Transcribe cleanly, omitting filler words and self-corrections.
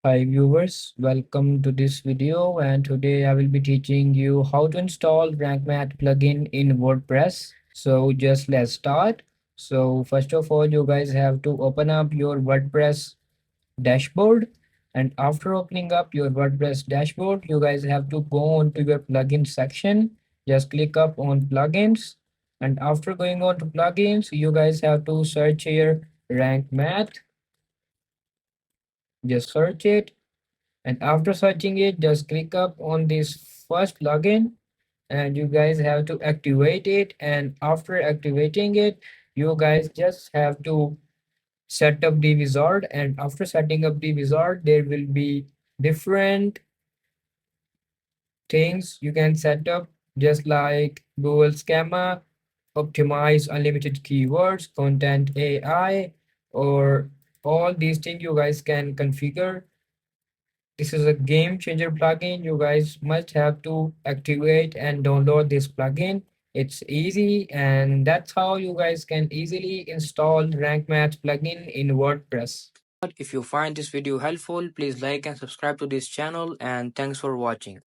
Hi viewers, welcome to this video, and today I will be teaching you how to install Rank Math plugin in WordPress. So just let's start. So first of all, you guys have to open up your WordPress dashboard, and after opening up your WordPress dashboard, you guys have to go on to your plugin section. Just click up on plugins, and after going on to plugins, you guys have to search here Rank Math. Just search it, and after searching it, just click up on this first plugin, and you guys have to activate it. And after activating it, you guys just have to set up the wizard, and after setting up the wizard, there will be different things you can set up, just like Google Schema, optimize unlimited keywords, content AI, or all these things you guys can configure. This is a game changer plugin. You guys must have to activate and download this plugin. It's easy, and that's how you guys can easily install Rank Math plugin in WordPress. If you find this video helpful, please like and subscribe to this channel, and thanks for watching.